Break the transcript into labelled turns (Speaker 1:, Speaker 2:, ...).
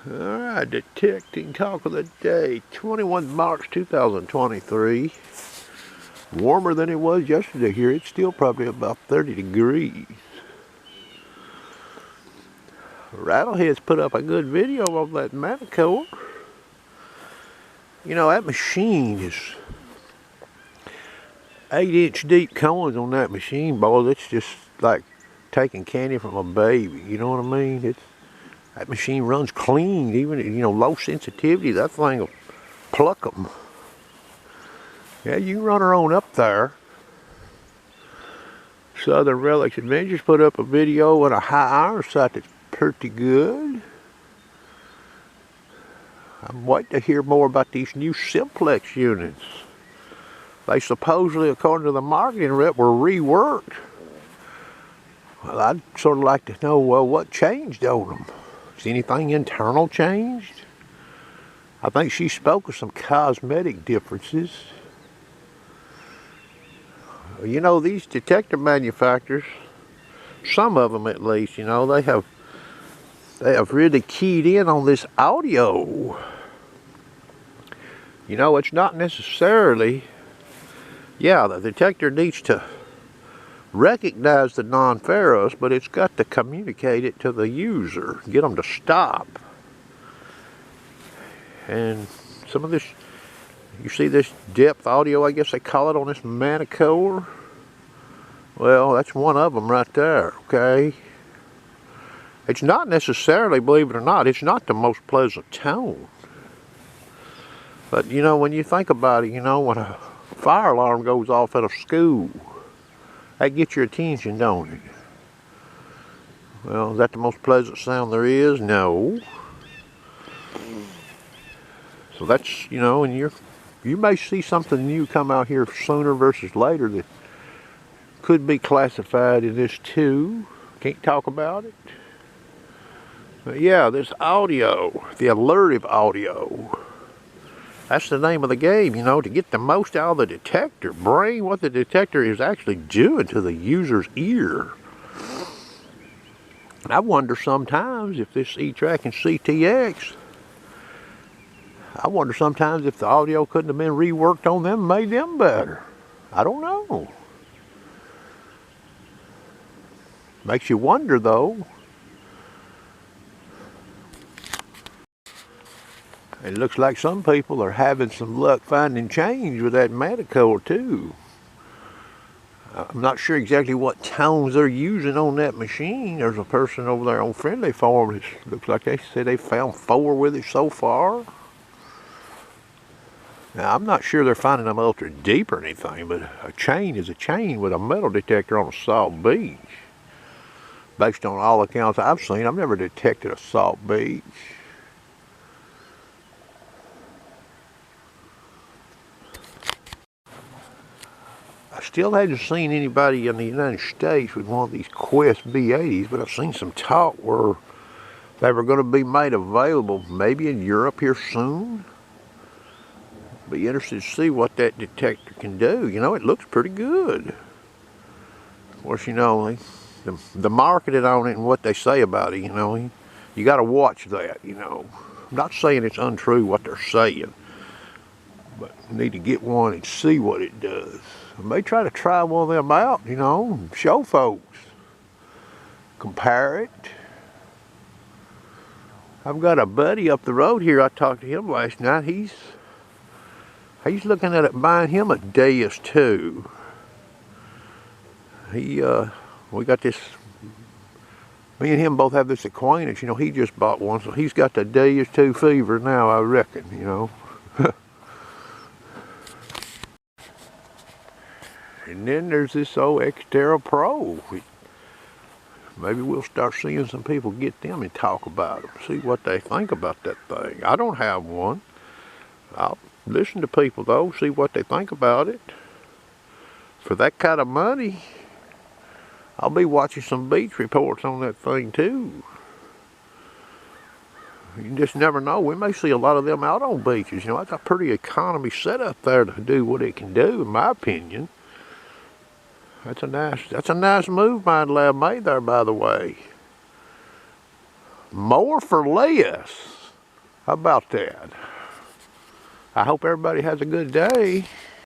Speaker 1: Alright, detecting talk of the day, 21 March 2023. Warmer than it was yesterday here. It's still probably about 30 degrees. Rattlehead's put up a good video of that Manticore. You know, that machine is 8-inch deep cones on that machine, boy. It's just like taking candy from a baby. You know what I mean? That machine runs clean, even, you know, low sensitivity. That thing will pluck them. Yeah, you can run her on up there. Southern Relics Adventures put up a video on a high iron sight that's pretty good. I'm waiting to hear more about these new simplex units. They supposedly, according to the marketing rep, were reworked. Well, I'd sort of like to know, well, what changed on them? Has anything internal changed? I think she spoke of some cosmetic differences. You know, these detector manufacturers, some of them at least, you know, they have really keyed in on this audio. You know, it's not necessarily, yeah, the detector needs to recognize the non-ferrous, but it's got to communicate it to the user, get them to stop. And some of this, you see this depth audio, I guess they call it, on this Manticore? Well, that's one of them right there, okay? It's not necessarily, believe it or not, it's not the most pleasant tone. But, you know, when you think about it, you know, when a fire alarm goes off at a school, that gets your attention, don't it? Well, is that the most pleasant sound there is? No. So that's, you know, and you may see something new come out here sooner versus later that could be classified in this too. Can't talk about it. But yeah, this audio, the alertive audio, that's the name of the game, you know, to get the most out of the detector. Bring what the detector is actually doing to the user's ear. And I wonder sometimes if this E-Track and CTX, I wonder sometimes if the audio couldn't have been reworked on them and made them better. I don't know. Makes you wonder though. It looks like some people are having some luck finding change with that Manticore too. I'm not sure exactly what tones they're using on that machine. There's a person over there on Friendly Farm that looks like they said they found 4 with it so far. Now, I'm not sure they're finding them ultra deep or anything, but a chain is a chain with a metal detector on a salt beach. Based on all accounts I've seen, I've never detected a salt beach. I still hadn't seen anybody in the United States with one of these Quest B80s, but I've seen some talk where they were going to be made available maybe in Europe here soon. Be interested to see what that detector can do. You know, it looks pretty good. Of course, you know, the marketing on it and what they say about it, you know, you got to watch that, you know. I'm not saying it's untrue what they're saying, but you need to get one and see what it does. I may try one of them out, you know, and show folks. Compare it. I've got a buddy up the road here. I talked to him last night. He's looking at it, buying him a Deus too. We got this, me and him both have this acquaintance, you know, he just bought one, so he's got the Deus 2 fever now, I reckon, you know. And then there's this old Xterra Pro. Maybe we'll start seeing some people get them and talk about them, see what they think about that thing. I don't have one. I'll listen to people though, see what they think about it. For that kind of money, I'll be watching some beach reports on that thing too. You just never know. We may see a lot of them out on beaches. You know, that's a pretty economy setup there to do what it can do, in my opinion. That's a nice move Minelab made there, by the way. More for less. How about that? I hope everybody has a good day.